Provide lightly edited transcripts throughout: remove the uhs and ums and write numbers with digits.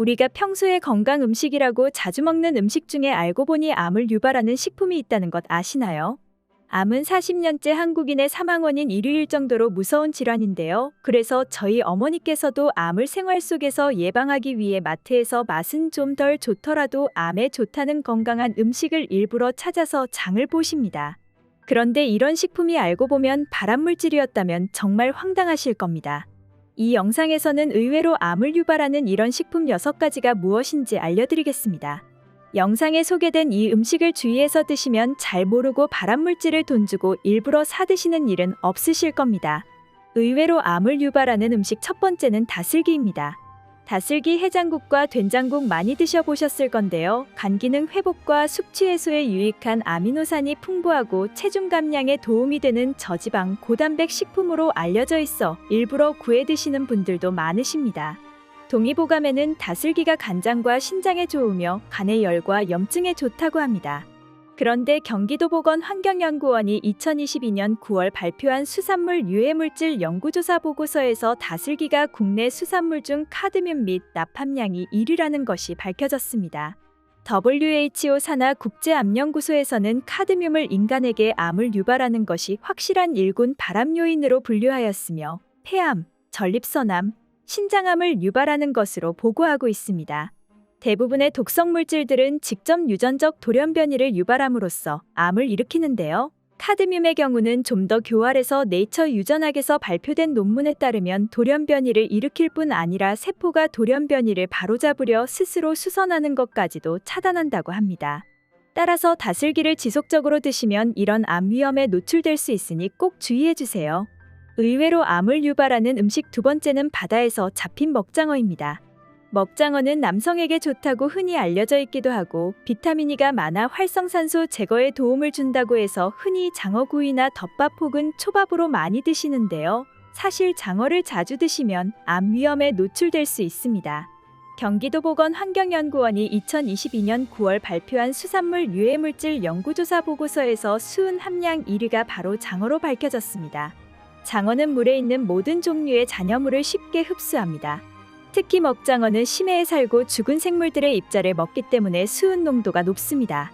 우리가 평소에 건강 음식이라고 자주 먹는 음식 중에 알고 보니 암을 유발하는 식품이 있다는 것 아시나요? 암은 40년째 한국인의 사망 원인 1위일 정도로 무서운 질환인데요. 그래서 저희 어머니께서도 암을 생활 속에서 예방하기 위해 마트에서 맛은 좀 덜 좋더라도 암에 좋다는 건강한 음식을 일부러 찾아서 장을 보십니다. 그런데 이런 식품이 알고 보면 발암물질이었다면 정말 황당하실 겁니다. 이 영상에서는 의외로 암을 유발하는 이런 식품 6가지가 무엇인지 알려드리겠습니다. 영상에 소개된 이 음식을 주의해서 드시면 잘 모르고 발암물질을 돈 주고 일부러 사 드시는 일은 없으실 겁니다. 의외로 암을 유발하는 음식 첫 번째는 다슬기입니다. 다슬기 해장국과 된장국 많이 드셔보셨을 건데요. 간 기능 회복과 숙취 해소에 유익한 아미노산이 풍부하고 체중 감량에 도움이 되는 저지방 고단백 식품으로 알려져 있어 일부러 구해 드시는 분들도 많으십니다. 동의보감에는 다슬기가 간장과 신장에 좋으며 간의 열과 염증에 좋다고 합니다. 그런데 경기도 보건환경연구원이 2022년 9월 발표한 수산물 유해물질 연구조사 보고서에서 다슬기가 국내 수산물 중 카드뮴 및 납함량이 1위라는 것이 밝혀졌습니다. WHO 산하 국제암연구소에서는 카드뮴을 인간에게 암을 유발하는 것이 확실한 일군 발암 요인으로 분류하였으며 폐암, 전립선암, 신장암을 유발하는 것으로 보고하고 있습니다. 대부분의 독성 물질들은 직접 유전적 돌연 변이를 유발함으로써 암을 일으키는데요. 카드뮴의 경우는 좀 더 교활해서 네이처 유전학에서 발표된 논문에 따르면 돌연 변이를 일으킬 뿐 아니라 세포가 돌연 변이를 바로잡으려 스스로 수선하는 것까지도 차단한다고 합니다. 따라서 다슬기를 지속적으로 드시면 이런 암 위험에 노출될 수 있으니 꼭 주의해주세요. 의외로 암을 유발하는 음식 두 번째는 바다에서 잡힌 먹장어입니다. 먹장어는 남성에게 좋다고 흔히 알려져 있기도 하고 비타민 E가 많아 활성산소 제거에 도움을 준다고 해서 흔히 장어구이나 덮밥 혹은 초밥으로 많이 드시는데요. 사실 장어를 자주 드시면 암 위험에 노출될 수 있습니다. 경기도 보건환경연구원이 2022년 9월 발표한 수산물 유해물질 연구조사 보고서에서 수은 함량 1위가 바로 장어로 밝혀졌습니다. 장어는 물에 있는 모든 종류의 잔여물을 쉽게 흡수합니다. 특히 먹장어는 심해에 살고 죽은 생물들의 입자를 먹기 때문에 수은 농도가 높습니다.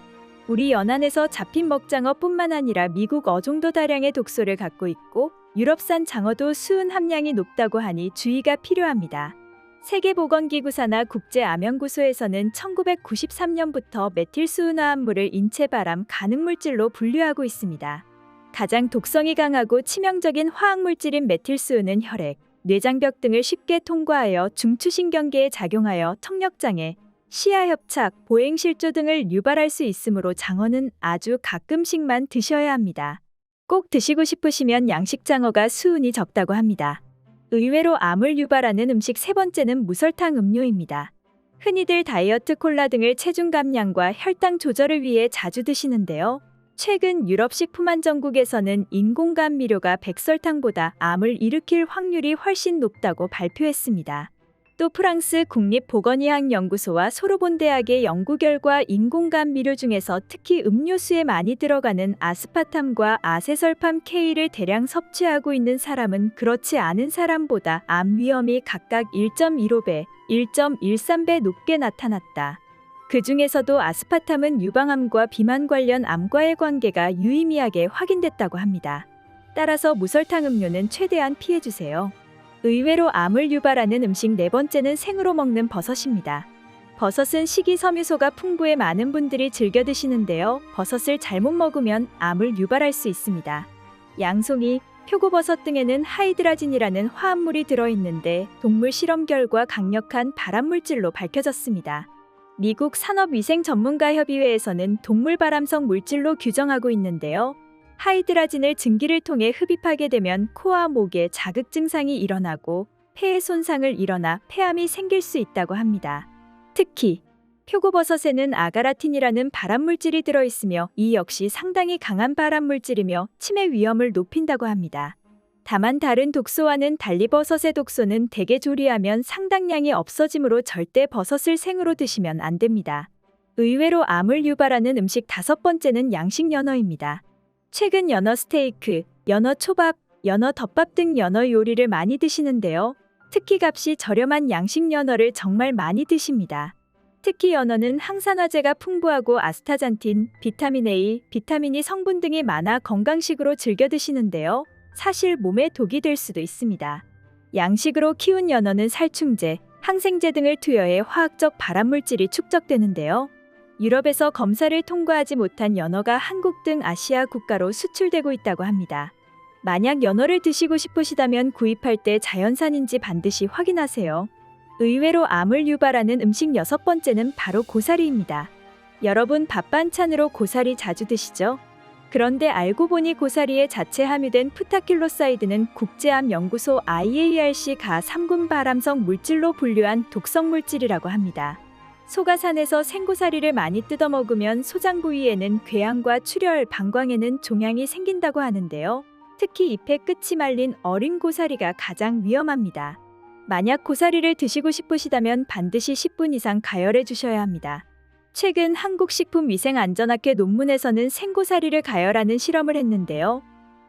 우리 연안에서 잡힌 먹장어뿐만 아니라 미국 어종도 다량의 독소를 갖고 있고 유럽산 장어도 수은 함량이 높다고 하니 주의가 필요합니다. 세계보건기구 산하 국제암연구소에서는 1993년부터 메틸수은화합물을 인체 발암 가능물질로 분류하고 있습니다. 가장 독성이 강하고 치명적인 화학물질인 메틸수은은 혈액, 뇌장벽 등을 쉽게 통과하여 중추신경계에 작용하여 청력장애, 시야협착, 보행실조 등을 유발할 수 있으므로 장어는 아주 가끔씩만 드셔야 합니다. 꼭 드시고 싶으시면 양식장어가 수은이 적다고 합니다. 의외로 암을 유발하는 음식 세 번째는 무설탕 음료입니다. 흔히들 다이어트 콜라 등을 체중 감량과 혈당 조절을 위해 자주 드시는데요. 최근 유럽식품안전국에서는 인공감미료가 백설탕보다 암을 일으킬 확률이 훨씬 높다고 발표했습니다. 또 프랑스 국립보건의학연구소와 소르본 대학의 연구 결과 인공감미료 중에서 특히 음료수에 많이 들어가는 아스파탐과 아세설팜 K를 대량 섭취하고 있는 사람은 그렇지 않은 사람보다 암 위험이 각각 1.15배, 1.13배 높게 나타났다. 그 중에서도 아스파탐은 유방암과 비만 관련 암과의 관계가 유의미하게 확인됐다고 합니다. 따라서 무설탕 음료는 최대한 피해주세요. 의외로 암을 유발하는 음식 네 번째는 생으로 먹는 버섯입니다. 버섯은 식이섬유소가 풍부해 많은 분들이 즐겨 드시는데요. 버섯을 잘못 먹으면 암을 유발할 수 있습니다. 양송이, 표고버섯 등에는 하이드라진이라는 화합물이 들어있는데 동물 실험 결과 강력한 발암물질로 밝혀졌습니다. 미국 산업위생전문가협의회에서는 동물 발암성 물질로 규정하고 있는데요. 하이드라진을 증기를 통해 흡입하게 되면 코와 목에 자극 증상이 일어나고 폐에 손상을 일어나 폐암이 생길 수 있다고 합니다. 특히 표고버섯에는 아가라틴이라는 발암물질이 들어있으며 이 역시 상당히 강한 발암물질이며 치매 위험을 높인다고 합니다. 다만 다른 독소와는 달리 버섯의 독소는 대개 조리하면 상당량이 없어지므로 절대 버섯을 생으로 드시면 안 됩니다. 의외로 암을 유발하는 음식 다섯 번째는 양식 연어입니다. 최근 연어 스테이크, 연어 초밥, 연어 덮밥 등 연어 요리를 많이 드시는데요. 특히 값이 저렴한 양식 연어를 정말 많이 드십니다. 특히 연어는 항산화제가 풍부하고 아스타잔틴, 비타민 A, 비타민이 성분 등이 많아 건강식으로 즐겨 드시는데요. 사실 몸에 독이 될 수도 있습니다. 양식으로 키운 연어는 살충제, 항생제 등을 투여해 화학적 발암물질이 축적되는데요. 유럽에서 검사를 통과하지 못한 연어가 한국 등 아시아 국가로 수출되고 있다고 합니다. 만약 연어를 드시고 싶으시다면 구입할 때 자연산인지 반드시 확인하세요. 의외로 암을 유발하는 음식 6번째는 바로 고사리입니다. 여러분 밥 반찬으로 고사리 자주 드시죠? 그런데 알고 보니 고사리에 자체 함유된 프타킬로사이드는 국제암연구소 IARC가 3군 발암성 물질로 분류한 독성 물질이라고 합니다. 소가산에서 생고사리를 많이 뜯어 먹으면 소장 부위에는 궤양과 출혈, 방광에는 종양이 생긴다고 하는데요. 특히 잎의 끝이 말린 어린 고사리가 가장 위험합니다. 만약 고사리를 드시고 싶으시다면 반드시 10분 이상 가열해 주셔야 합니다. 최근 한국식품위생안전학회 논문에서는 생고사리를 가열하는 실험을 했는데요.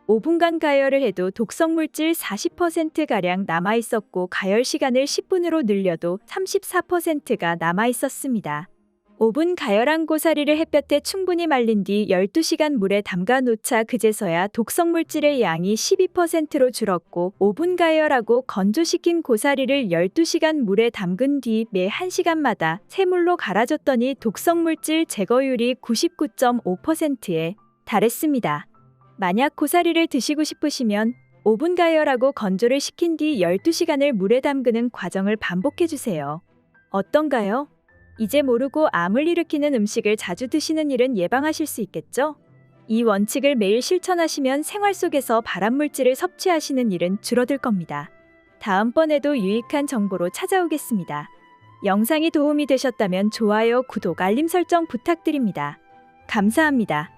5분간 가열을 해도 독성물질 40%가량 남아있었고 가열 시간을 10분으로 늘려도 34%가 남아있었습니다. 5분 가열한 고사리를 햇볕에 충분히 말린 뒤 12시간 물에 담가 놓자 그제서야 독성물질의 양이 12%로 줄었고 5분 가열하고 건조시킨 고사리를 12시간 물에 담근 뒤 매 1시간마다 새물로 갈아줬더니 독성물질 제거율이 99.5%에 달했습니다. 만약 고사리를 드시고 싶으시면 5분 가열하고 건조를 시킨 뒤 12시간을 물에 담그는 과정을 반복해주세요. 어떤가요? 이제 모르고 암을 일으키는 음식을 자주 드시는 일은 예방하실 수 있겠죠? 이 원칙을 매일 실천하시면 생활 속에서 발암물질을 섭취하시는 일은 줄어들 겁니다. 다음번에도 유익한 정보로 찾아오겠습니다. 영상이 도움이 되셨다면 좋아요, 구독, 알림 설정 부탁드립니다. 감사합니다.